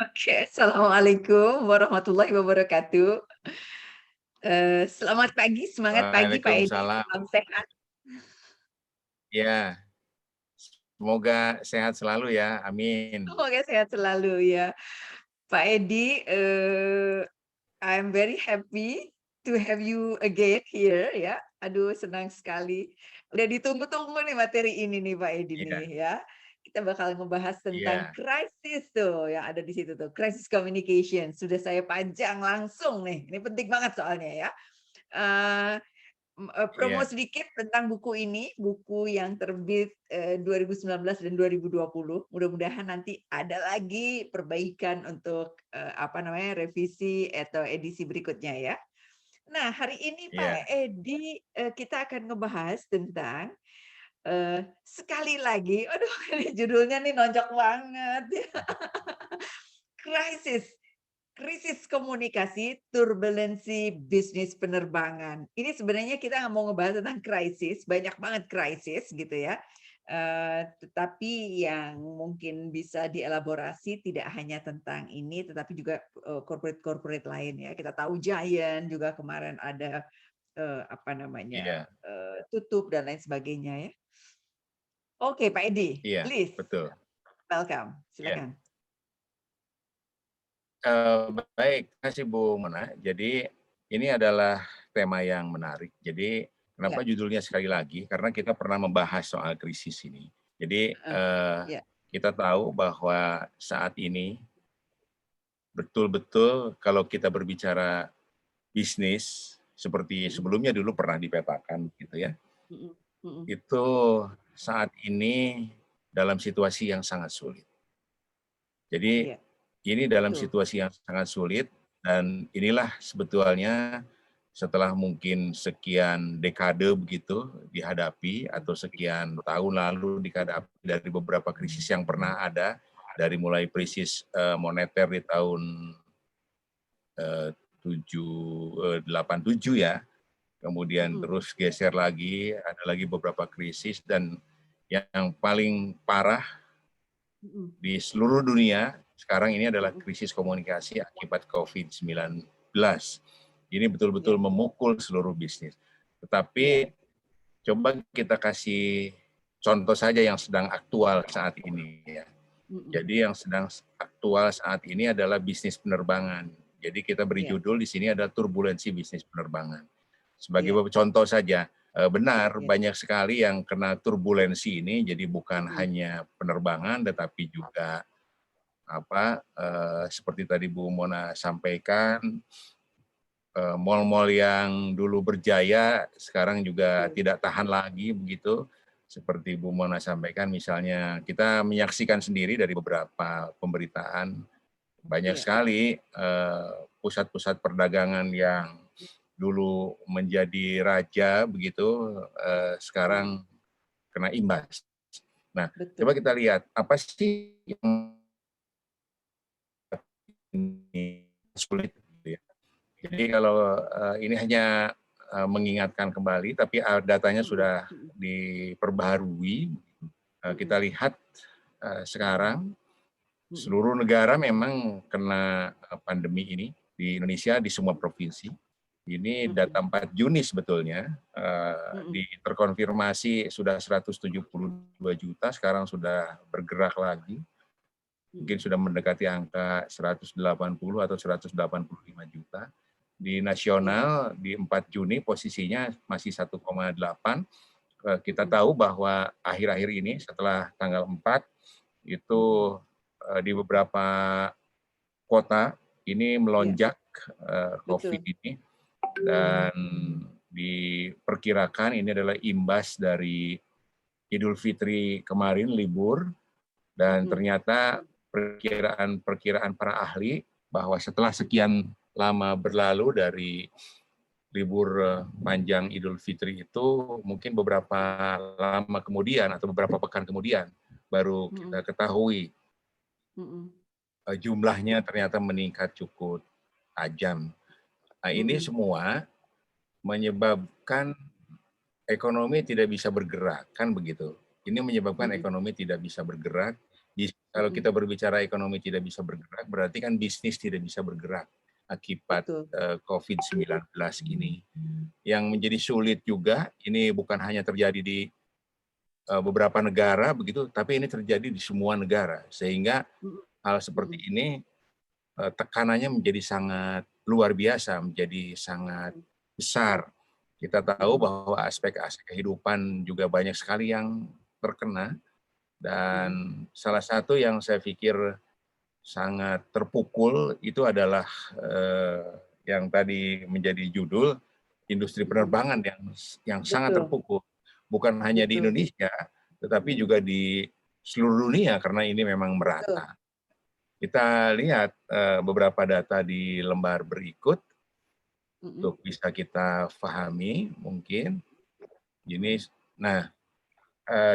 Oke, assalamualaikum warahmatullahi wabarakatuh. Selamat pagi, semangat pagi Pak Edi, Waalaikumsalam. salam sehat. Ya, semoga sehat selalu ya, amin. Semoga sehat selalu ya. Pak Edi, I'm very happy to have you again here ya. Aduh senang sekali. Udah ditunggu-tunggu nih materi ini nih Pak Edi nih Iya ya. Kita bakal ngebahas tentang iya krisis tuh yang ada di situ tuh, crisis communication. Sudah saya panjang langsung nih. Ini penting banget soalnya ya. Eee Promo iya sedikit tentang buku ini, buku yang terbit, 2019 dan 2020. Mudah-mudahan nanti ada lagi perbaikan untuk, apa namanya, revisi atau edisi berikutnya ya. Nah, hari ini Pak iya. Edi, kita akan ngebahas tentang, sekali lagi, aduh ini judulnya nih nonjok banget ya, krisis. Krisis komunikasi, turbulensi bisnis penerbangan. Ini sebenarnya kita nggak mau ngebahas tentang krisis, banyak banget krisis gitu ya. Tetapi yang mungkin bisa dielaborasi tidak hanya tentang ini, tetapi juga corporate-corporate lain ya. Kita tahu Giant juga kemarin ada apa namanya Iya tutup dan lain sebagainya ya. Oke, Pak Edi, iya, please betul. welcome, Iya, silakan. baik, terima kasih Bu Mona. Jadi ini adalah tema yang menarik. Jadi kenapa Ya, judulnya sekali lagi, karena kita pernah membahas soal krisis ini. Jadi, heeh, ya, kita tahu bahwa saat ini betul-betul kalau kita berbicara bisnis, seperti mhm, sebelumnya dulu pernah dipetakan gitu ya, mhm, mhm. itu saat ini dalam situasi yang sangat sulit. Jadi Iya, ini dalam betul. situasi yang sangat sulit dan inilah sebetulnya setelah mungkin sekian dekade begitu dihadapi Mhm, atau sekian tahun lalu dihadapi dari beberapa krisis yang pernah ada, dari mulai krisis, moneter di tahun, 87 ya, kemudian mhm, terus geser lagi, ada lagi beberapa krisis dan yang paling parah mhm, di seluruh dunia sekarang ini adalah mhm, krisis komunikasi akibat COVID-19. Ini betul-betul iya, memukul seluruh bisnis. iya, Tetapi coba kita kasih contoh saja yang sedang aktual saat ini ya. mhm, Jadi yang sedang aktual saat ini adalah bisnis penerbangan. Jadi kita beri iya, judul di sini ada turbulensi bisnis penerbangan. Sebagai iya, beberapa contoh saja, benar iya, banyak sekali yang kena turbulensi ini, jadi bukan mhm, hanya penerbangan tetapi juga apa, seperti tadi Bu Mona sampaikan, mal-mal yang dulu berjaya sekarang juga betul, tidak tahan lagi begitu. Seperti Bu Mona sampaikan misalnya kita menyaksikan sendiri dari beberapa pemberitaan banyak iya, sekali, pusat-pusat perdagangan yang dulu menjadi raja begitu, mhm, sekarang kena imbas. Nah, coba betul, kita lihat apa sih yang ini sulit gitu ya. Jadi kalau, ini hanya, mengingatkan kembali tapi, datanya mhm, sudah mhm, diperbaharui, kita mhm, lihat, sekarang mhm, seluruh negara memang kena, pandemi ini, di Indonesia di semua provinsi. Ini mhm, data 4 Juni sebetulnya, mhm, terkonfirmasi sudah 172 juta, sekarang sudah bergerak lagi, mungkin mhm, sudah mendekati angka 180 atau 185 juta. Di iya, nasional di 4 Juni posisinya masih 1,8. Kita mhm, tahu bahwa akhir-akhir ini setelah tanggal 4 itu, mhm, di beberapa kota ini iya, melonjak, COVID betul, ini dan diperkirakan ini adalah imbas dari Idul Fitri kemarin libur dan mhm, ternyata perkiraan-perkiraan para ahli bahwa setelah sekian lama berlalu dari libur, panjang Idul Fitri itu mungkin beberapa lama kemudian atau beberapa pekan kemudian baru mhm, kita ketahui, mhm, jumlahnya ternyata meningkat cukup tajam. Nah, ini mhm, semua menyebabkan ekonomi tidak bisa bergerak, kan begitu. Ini menyebabkan mhm, ekonomi tidak bisa bergerak di Kalau kita berbicara ekonomi tidak bisa bergerak, berarti kan bisnis tidak bisa bergerak akibat Betul. COVID-19 ini. Yang menjadi sulit juga, ini bukan hanya terjadi di beberapa negara begitu, tapi ini terjadi di semua negara. Sehingga Mhm, hal seperti mhm, ini tekanannya menjadi sangat luar biasa, menjadi sangat mhm, besar. Kita tahu mhm, bahwa aspek-aspek kehidupan juga banyak sekali yang terkena, mhm. dan salah satu yang saya pikir sangat terpukul itu adalah yang tadi menjadi judul, industri Mhm. penerbangan yang sangat Betul, terpukul. Bukan hanya di betul, Indonesia, tetapi juga di seluruh dunia karena ini memang betul. merata. Kita lihat beberapa data di lembar berikut Mhm, untuk bisa kita pahami mungkin. Ini, mhm. nah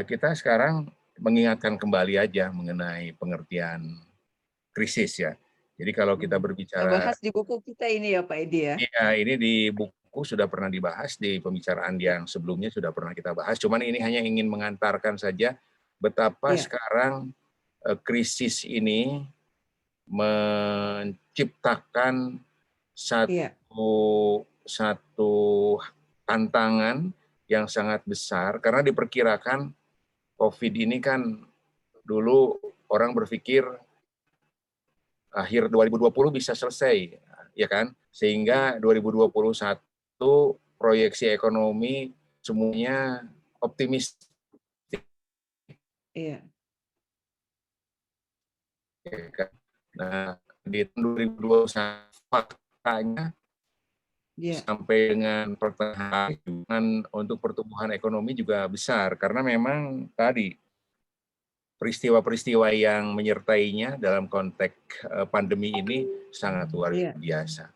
kita sekarang mengingatkan kembali aja mengenai pengertian krisis ya. Jadi kalau kita Mhm. Kita berbicara, bahas di buku kita ini ya Pak Edi ya? iya ini di buku sudah pernah dibahas, di pembicaraan Iya, yang sebelumnya sudah pernah kita bahas. Cuman ini hanya ingin mengantarkan saja betapa iya, sekarang krisis ini menciptakan iya, satu satu tantangan yang sangat besar karena diperkirakan COVID ini kan dulu orang berpikir akhir 2020 bisa selesai, ya kan? mhm, Sehingga 2021 proyeksi ekonomi semuanya optimis, iya, ya kan? Nah, di tahun 2021 faktanya iya, sampai dengan pertengahan untuk pertumbuhan ekonomi juga besar karena memang tadi peristiwa-peristiwa yang menyertainya dalam konteks pandemi ini sangat luar iya, biasa.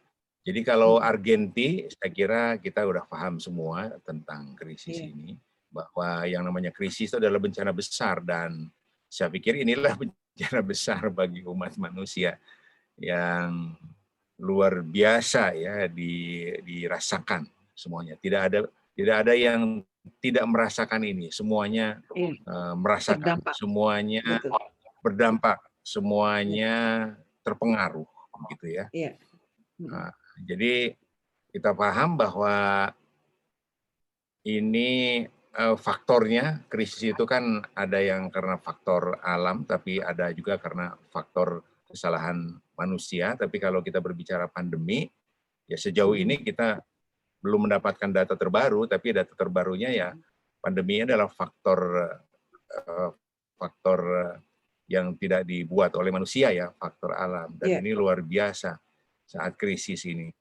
Jadi kalau mhm, Argenti, saya kira kita udah paham semua tentang krisis iya, ini, bahwa yang namanya krisis itu adalah bencana besar dan saya pikir inilah bencana besar bagi umat manusia yang luar biasa ya dirasakan semuanya. Tidak ada yang tidak merasakan ini. Semuanya iya, merasakan, terdampak, semuanya betul, berdampak, iya, semuanya terpengaruh gitu ya. iya, mhm, Nah, jadi kita paham bahwa ini faktornya krisis itu kan ada yang karena faktor alam, tapi ada juga karena faktor kesalahan manusia. Tapi kalau kita berbicara pandemi, ya sejauh mhm, ini kita belum mendapatkan data terbaru, tapi data terbarunya ya mhm, pandemi adalah faktor eh, faktor yang tidak dibuat oleh manusia ya, faktor alam. Dan iya, ini luar biasa saat krisis ini.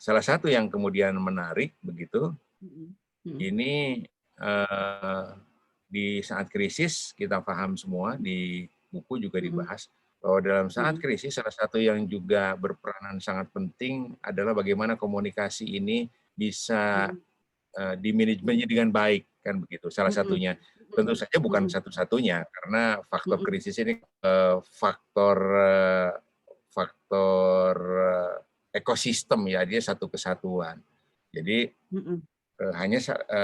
Salah satu yang kemudian menarik begitu, mhm, mhm, ini eh, di saat krisis kita paham semua di buku juga mhm, dibahas bahwa dalam saat mhm, krisis salah satu yang juga berperanan sangat penting adalah bagaimana komunikasi ini bisa mhm, di manajemennya dengan baik kan begitu salah mhm, satunya. Tentu saja bukan mhm, satu-satunya karena faktor mhm, krisis ini faktor faktor ekosistem ya, dia satu kesatuan. Jadi mhm, hanya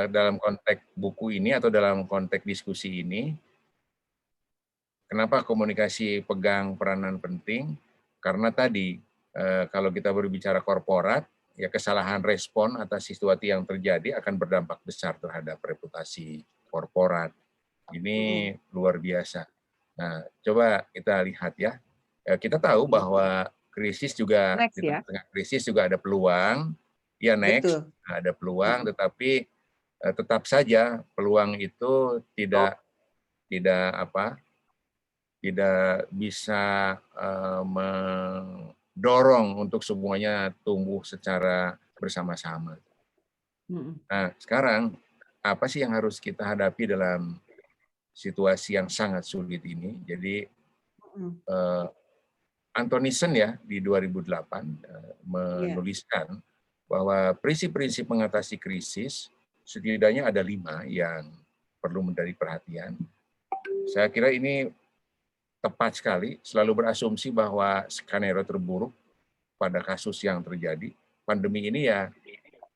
dalam konteks buku ini atau dalam konteks diskusi ini, kenapa komunikasi pegang peranan penting? Karena tadi kalau kita berbicara korporat, ya kesalahan respon atas sesuatu yang terjadi akan berdampak besar terhadap reputasi korporat. mhm. Ini luar biasa. Nah, coba kita lihat ya. Kita tahu Mhm. bahwa krisis juga Next di ya, tengah-tengah krisis juga ada peluang. Ya next, betul, ada peluang, mhm, tetapi tetap saja peluang itu tidak tidak apa tidak bisa mendorong untuk semuanya tumbuh secara bersama-sama. mhm, Nah, sekarang apa sih yang harus kita hadapi dalam situasi yang sangat sulit ini? Jadi mhm, eh, Antonison ya di 2008 iya, menuliskan bahwa prinsip-prinsip mengatasi krisis setidaknya ada 5 yang perlu menjadi perhatian. Saya kira ini tepat sekali, selalu berasumsi bahwa skenario terburuk pada kasus yang terjadi. Pandemi ini ya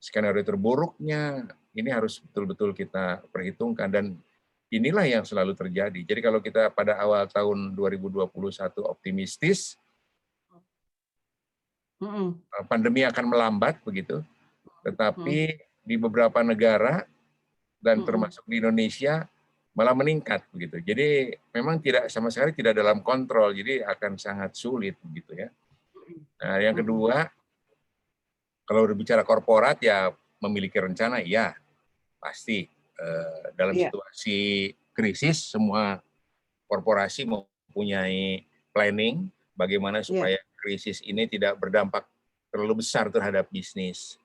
skenario terburuknya ini harus betul-betul kita perhitungkan dan inilah yang selalu terjadi. Jadi kalau kita pada awal tahun 2021 optimistis, pandemi akan melambat begitu, tetapi di beberapa negara dan termasuk di Indonesia malah meningkat begitu. Jadi memang tidak sama sekali tidak dalam kontrol, jadi akan sangat sulit begitu ya. Nah, yang kedua, kalau berbicara korporat ya memiliki rencana, ya pasti dalam situasi krisis semua korporasi mempunyai planning bagaimana supaya krisis ini tidak berdampak terlalu besar terhadap bisnis.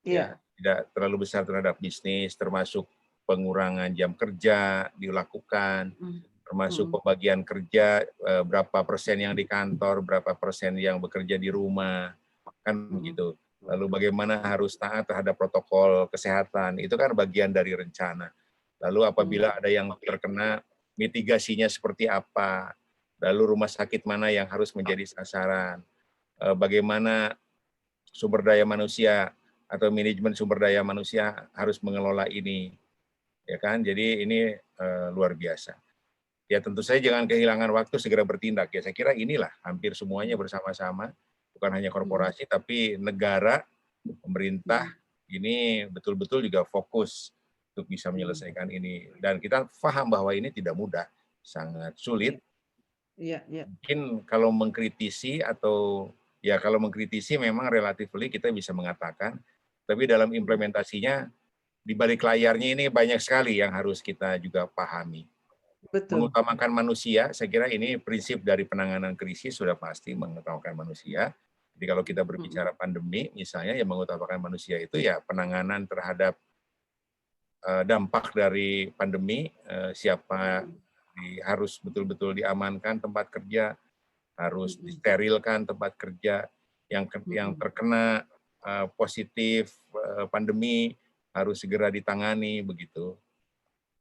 Ya, tidak terlalu besar terhadap bisnis, termasuk pengurangan jam kerja dilakukan, termasuk pembagian kerja, berapa persen yang di kantor, berapa persen yang bekerja di rumah, kan begitu. Lalu bagaimana harus taat terhadap protokol kesehatan, itu kan bagian dari rencana. Lalu apabila ada yang terkena, mitigasinya seperti apa, lalu rumah sakit mana yang harus menjadi sasaran, bagaimana sumber daya manusia atau manajemen sumber daya manusia harus mengelola ini, ya kan? Jadi ini luar biasa. Ya tentu saja jangan kehilangan waktu, segera bertindak. Ya saya kira inilah hampir semuanya bersama-sama, bukan hanya korporasi, tapi negara, pemerintah ini betul-betul juga fokus untuk bisa menyelesaikan ini. Dan kita paham bahwa ini tidak mudah, sangat sulit. Mungkin kalau mengkritisi atau ya kalau mengkritisi memang relatifly kita bisa mengatakan, tapi dalam implementasinya di balik layarnya ini banyak sekali yang harus kita juga pahami. Mengutamakan manusia, saya kira ini prinsip dari penanganan krisis sudah pasti mengutamakan manusia. Jadi kalau kita berbicara pandemi misalnya yang mengutamakan manusia itu ya penanganan terhadap dampak dari pandemi, siapa harus betul-betul diamankan tempat kerja, harus disterilkan tempat kerja, yang terkena positif pandemi harus segera ditangani begitu.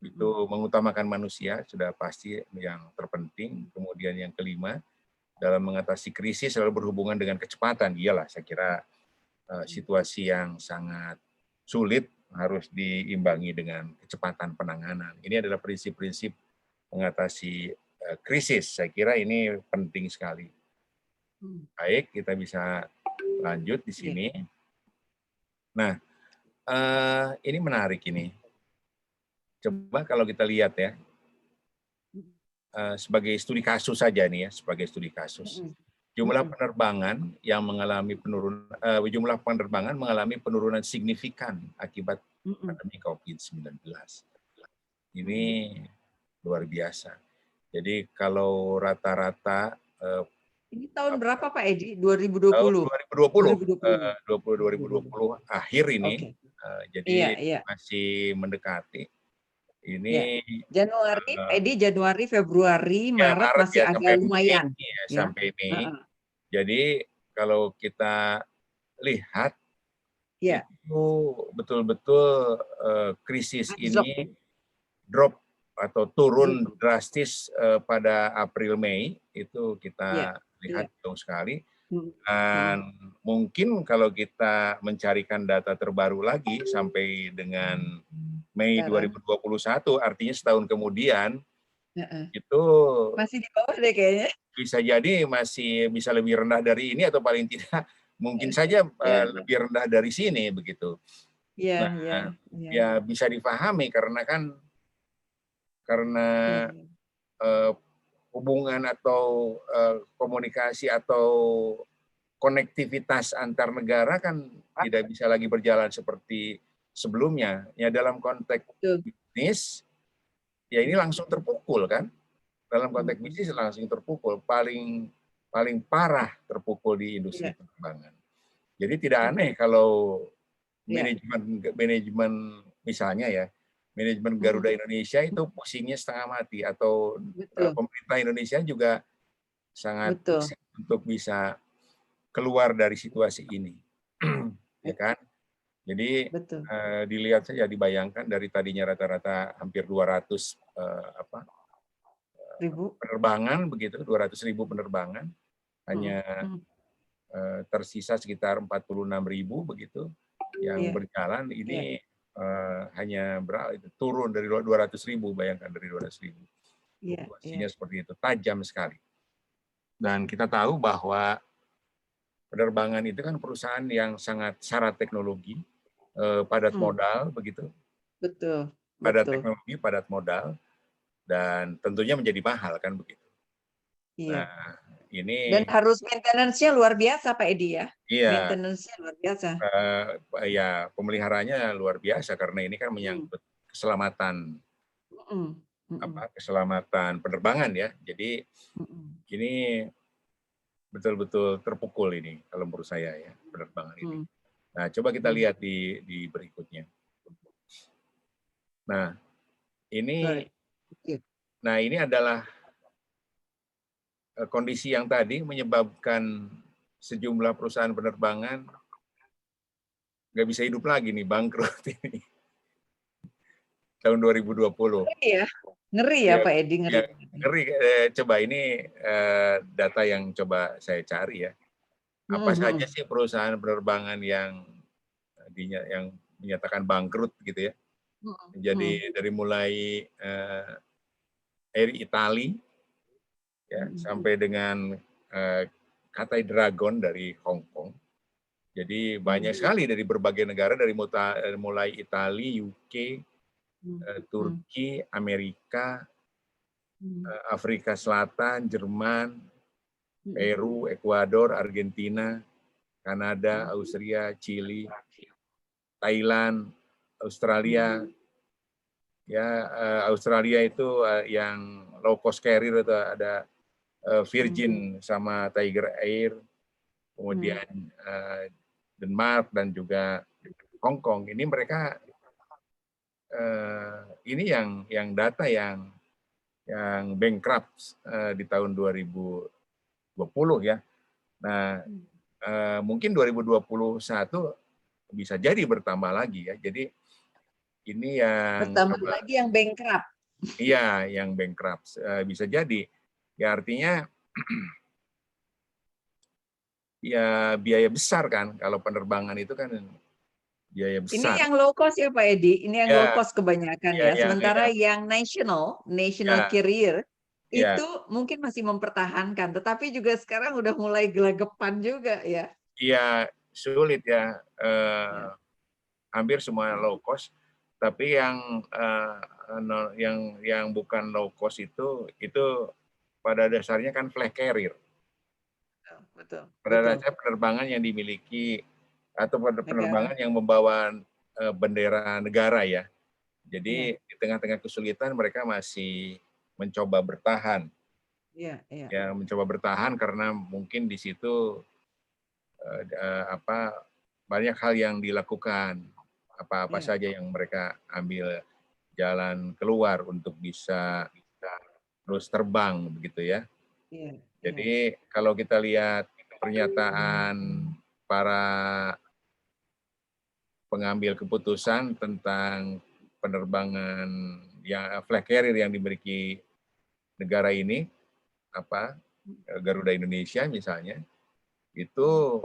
Itu mengutamakan manusia sudah pasti yang terpenting. Kemudian yang kelima, dalam mengatasi krisis selalu berhubungan dengan kecepatan. Iyalah, saya kira situasi yang sangat sulit harus diimbangi dengan kecepatan penanganan. Ini adalah prinsip-prinsip mengatasi krisis. Saya kira ini penting sekali. Baik, kita bisa lanjut di sini. Nah, ini menarik ini. Coba kalau kita lihat ya, sebagai studi kasus saja nih ya, sebagai studi kasus. Jumlah penerbangan yang mengalami penurunan, jumlah penerbangan mengalami penurunan signifikan akibat pandemi COVID-19. Ini luar biasa. Jadi kalau rata-rata ini tahun berapa Pak Edi? 2020. Tahun 2020 akhir ini. Jadi masih mendekati. Ini Januari, Edi Januari, Februari, Maret ya, masih agak lumayan. Sampai Mei. Jadi kalau kita lihat itu betul-betul krisis ini drop atau turun drastis pada April Mei, itu kita lihat jauh sekali. Dan mungkin kalau kita mencarikan data terbaru lagi sampai dengan Mei 2021, artinya setahun kemudian, itu masih di bawah deh kayaknya. Bisa jadi masih bisa lebih rendah dari ini atau paling tidak mungkin saja lebih rendah dari sini begitu. Nah, ya bisa dipahami karena hubungan atau komunikasi atau konektivitas antar negara kan tidak bisa lagi berjalan seperti sebelumnya. Ya dalam konteks bisnis, ya ini langsung terpukul kan. Dalam konteks bisnis langsung terpukul, paling parah terpukul di industri penerbangan. Jadi tidak aneh kalau manajemen misalnya ya, manajemen Garuda Indonesia itu pusingnya setengah mati, atau pemerintah Indonesia juga sangat pusing untuk bisa keluar dari situasi ini, ya kan? Jadi dilihat saja, dibayangkan dari tadinya rata-rata hampir 200 penerbangan begitu, 200.000 penerbangan, hanya tersisa sekitar 46.000 begitu yang berjalan. Ini hanya turun dari 200.000, bayangkan dari 200.000. Iya, Fluktuasinya seperti itu, tajam sekali. Dan kita tahu bahwa penerbangan itu kan perusahaan yang sangat syarat teknologi, padat modal, begitu. Betul, Padat betul. teknologi, padat modal, dan tentunya menjadi mahal kan begitu. Iya. Nah, Dan ini harus maintenance-nya luar biasa, Pak Edi ya. iya, Maintenance-nya luar biasa. ya pemeliharaannya luar biasa karena ini kan menyangkut keselamatan keselamatan penerbangan ya. Jadi ini betul-betul terpukul ini kalau menurut saya ya, penerbangan ini. Nah, coba kita lihat di berikutnya. Nah, ini Sorry. Oke. nah ini adalah kondisi yang tadi menyebabkan sejumlah perusahaan penerbangan nggak bisa hidup lagi nih, bangkrut ini tahun 2020. Ngeri ya, ngeri ya Ya, Pak Edi, ngeri. ya ngeri. Coba ini data yang coba saya cari ya. Apa saja sih perusahaan penerbangan yang menyatakan bangkrut gitu ya. Jadi dari mulai Air Italy ya sampai dengan Cathay Dragon dari Hong Kong. Jadi banyak sekali dari berbagai negara, dari mulai Italia, UK, Turki, Amerika, Afrika Selatan, Jerman, Peru, Ekuador, Argentina, Kanada, Austria, Chili, Thailand, Australia. Ya, Australia itu yang low cost carrier itu ada Virgin sama Tiger Air, kemudian Denmark dan juga Hong Kong. Ini mereka ini yang data yang bankrupt di tahun 2020 ya. Nah, mungkin 2021 bisa jadi bertambah lagi ya. Jadi ini yang Bertambah lagi yang bankrupt. iya, yang bankrupt bisa jadi. Ya artinya ya biaya besar kan, kalau penerbangan itu kan biaya Ini besar. yang low cost ya Pak Edi, ini yang low Ya, cost kebanyakan ya, ya. ya, ya, Sementara yang national ya, carrier ya, itu mungkin masih mempertahankan, tetapi juga sekarang udah mulai gelagapan juga ya. ya sulit ya. Ya. Hampir semua low cost, tapi yang bukan low cost itu pada dasarnya kan flag carrier. Betul, Pada betul. dasarnya penerbangan yang dimiliki atau Negara. penerbangan yang membawa bendera negara ya. Iya, Jadi di tengah-tengah kesulitan mereka masih mencoba bertahan. iya, iya. Ya, mencoba bertahan karena mungkin di situ banyak hal yang dilakukan, apa-apa Iya, saja yang mereka ambil jalan keluar untuk bisa terus terbang begitu ya. iya, iya. Jadi kalau kita lihat pernyataan para pengambil keputusan tentang penerbangan yang flag carrier yang dimiliki negara ini, Garuda Indonesia misalnya, itu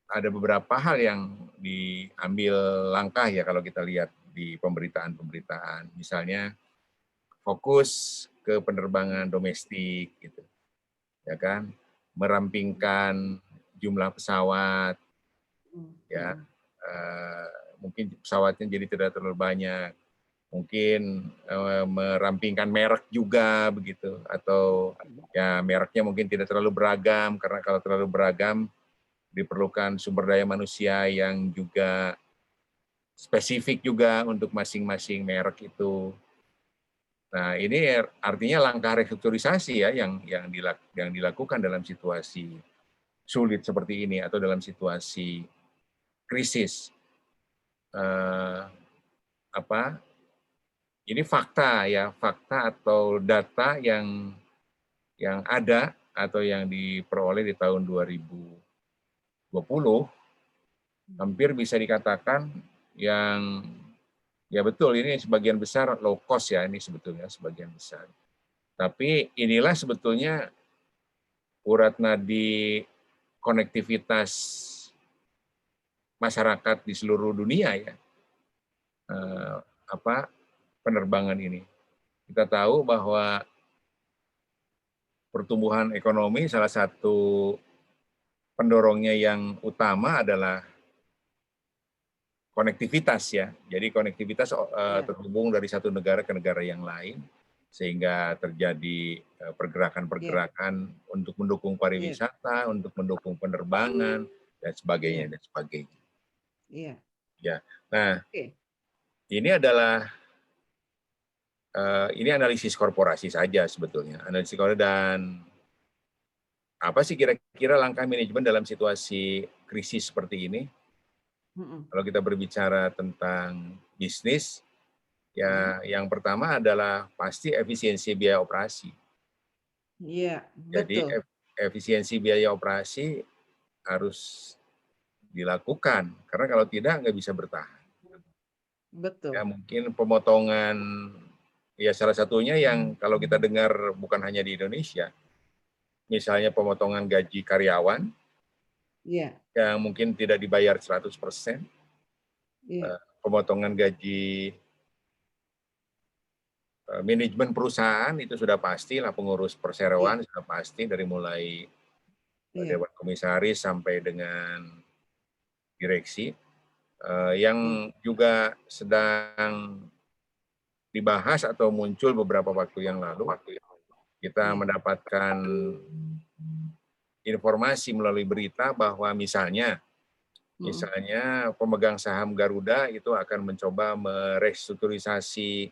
ada beberapa hal yang diambil langkah ya kalau kita lihat di pemberitaan-pemberitaan. Misalnya fokus ke penerbangan domestik gitu. Ya kan? Merampingkan jumlah pesawat ya. Mungkin pesawatnya jadi tidak terlalu banyak. Mungkin merampingkan merek juga begitu, atau ya mereknya mungkin tidak terlalu beragam, karena kalau terlalu beragam diperlukan sumber daya manusia yang juga spesifik juga untuk masing-masing merek itu. Nah, ini artinya langkah restrukturisasi ya yang dilakukan dalam situasi sulit seperti ini atau dalam situasi krisis. Ini fakta ya, fakta atau data yang ada atau yang diperoleh di tahun 2020, hampir bisa dikatakan yang ya betul ini sebagian besar low cost ya, ini sebetulnya sebagian besar. Tapi inilah sebetulnya urat nadi konektivitas masyarakat di seluruh dunia ya. apa penerbangan ini. Kita tahu bahwa pertumbuhan ekonomi salah satu pendorongnya yang utama adalah konektivitas ya. Jadi konektivitas terhubung dari satu negara ke negara yang lain sehingga terjadi pergerakan-pergerakan untuk mendukung pariwisata, untuk mendukung penerbangan dan sebagainya dan sebagainya. Iya. Ya. Nah, ini adalah ini analisis korporasi saja sebetulnya. Analisis korporasi dan apa sih kira-kira langkah manajemen dalam situasi krisis seperti ini? Kalau kita berbicara tentang bisnis, ya yang pertama adalah pasti efisiensi biaya operasi. Iya, Jadi betul. efisiensi biaya operasi harus dilakukan, karena kalau tidak nggak bisa bertahan. Betul. Ya mungkin pemotongan, ya salah satunya yang kalau kita dengar bukan hanya di Indonesia, misalnya pemotongan gaji karyawan, yang mungkin tidak dibayar 100%, pemotongan gaji manajemen perusahaan itu sudah pasti lah, pengurus perseroan sudah pasti dari mulai dewan komisaris sampai dengan direksi. Yang juga sedang dibahas atau muncul beberapa waktu yang lalu, kita mendapatkan informasi melalui berita bahwa misalnya pemegang saham Garuda itu akan mencoba merestrukturisasi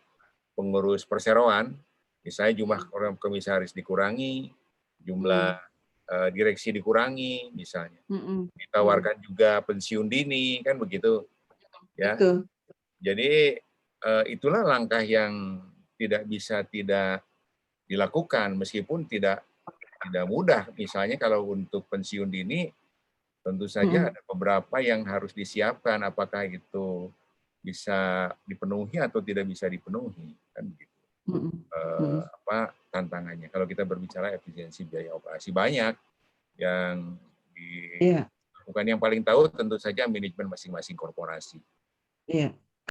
pengurus perseroan, misalnya jumlah orang komisaris dikurangi, jumlah direksi dikurangi, misalnya. Ditawarkan juga pensiun dini, kan begitu. Ya. Betul. Jadi itulah langkah yang tidak bisa tidak dilakukan, meskipun tidak mudah. Misalnya kalau untuk pensiun dini, tentu saja ada beberapa yang harus disiapkan, apakah itu bisa dipenuhi atau tidak bisa dipenuhi, kan begitu. Tantangannya. Kalau kita berbicara efisiensi biaya operasi, banyak yang dilakukan. Yang paling tahu tentu saja manajemen masing-masing korporasi.